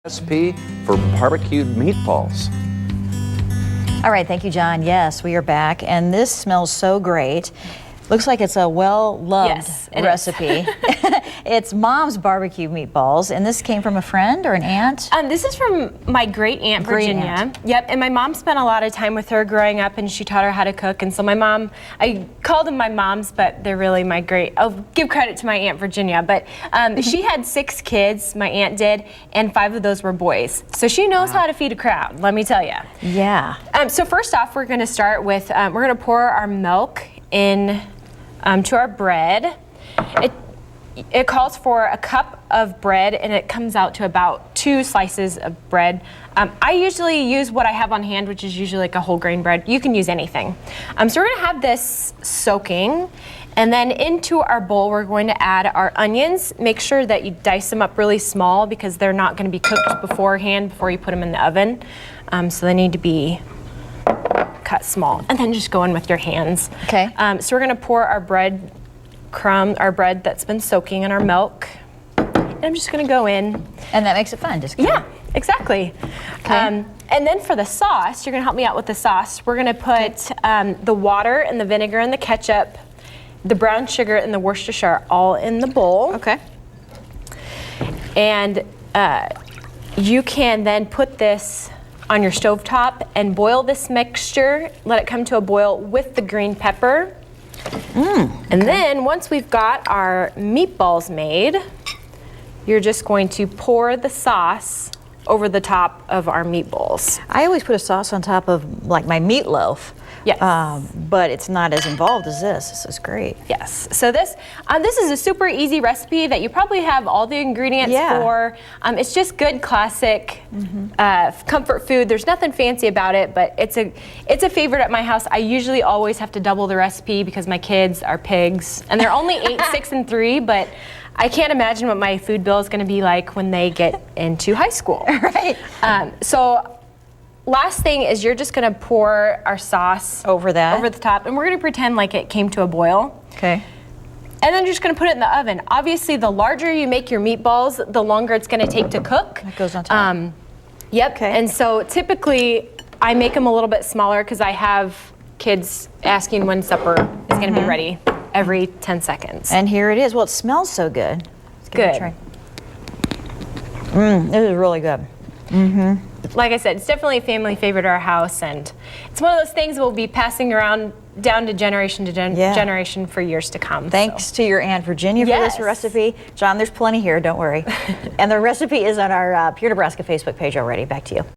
Recipe for barbecued meatballs. All right, thank you, John. Yes, we are back, and this smells so great. Looks like it's a well-loved recipe. It's Mom's barbecue meatballs, and this came from a friend or an aunt? This is from my great aunt Virginia. Yep, and my mom spent a lot of time with her growing up, and she taught her how to cook. And so my mom, I called them my moms, but they're really my great. I'll give credit to my aunt Virginia, but she had 6 kids, my aunt did, and 5 of those were boys. So she knows how to feed a crowd, let me tell you. Yeah. So first off, we're going to start with we're going to pour our milk in to our bread. It calls for a cup of bread, and it comes out to about 2 slices of bread. I usually use what I have on hand, which is usually like a whole grain bread. You can use anything. So we're gonna have this soaking, and then into our bowl we're going to add our onions. Make sure that you dice them up really small because they're not gonna be cooked beforehand before you put them in the oven. So they need to be cut small, and then just go in with your hands. Okay. So we're gonna pour our bread that's been soaking in our milk. And I'm just gonna go in. And that makes it fun, just Yeah, exactly. Okay. And then for the sauce, you're gonna help me out with the sauce. We're gonna put the water and the vinegar and the ketchup, the brown sugar and the Worcestershire all in the bowl. Okay. And you can then put this on your stovetop and boil this mixture, let it come to a boil with the green pepper. And then once we've got our meatballs made, you're just going to pour the sauce over the top of our meatballs. I always put a sauce on top of like my meatloaf. Yes. But it's not as involved as this. This is great. Yes. So this is a super easy recipe that you probably have all the ingredients for. It's just good classic comfort food. There's nothing fancy about it, but it's a favorite at my house. I usually always have to double the recipe because my kids are pigs, and they're only 8, 6, and 3. But I can't imagine what my food bill is going to be like when they get into high school. Right. So last thing is you're just gonna pour our sauce over the top, and we're gonna pretend like it came to a boil. Okay. And then you're just gonna put it in the oven. Obviously, the larger you make your meatballs, the longer it's gonna take to cook. That goes on top. Yep. Okay. And so typically, I make them a little bit smaller because I have kids asking when supper is gonna be ready every 10 seconds. And here it is. Well, it smells so good. Let's give it a try. This is really good. Like I said, it's definitely a family favorite at our house, and it's one of those things we'll be passing around down to generation generation for years to come. Thanks to your Aunt Virginia for this recipe. John, there's plenty here, don't worry. And the recipe is on our Pure Nebraska Facebook page already. Back to you.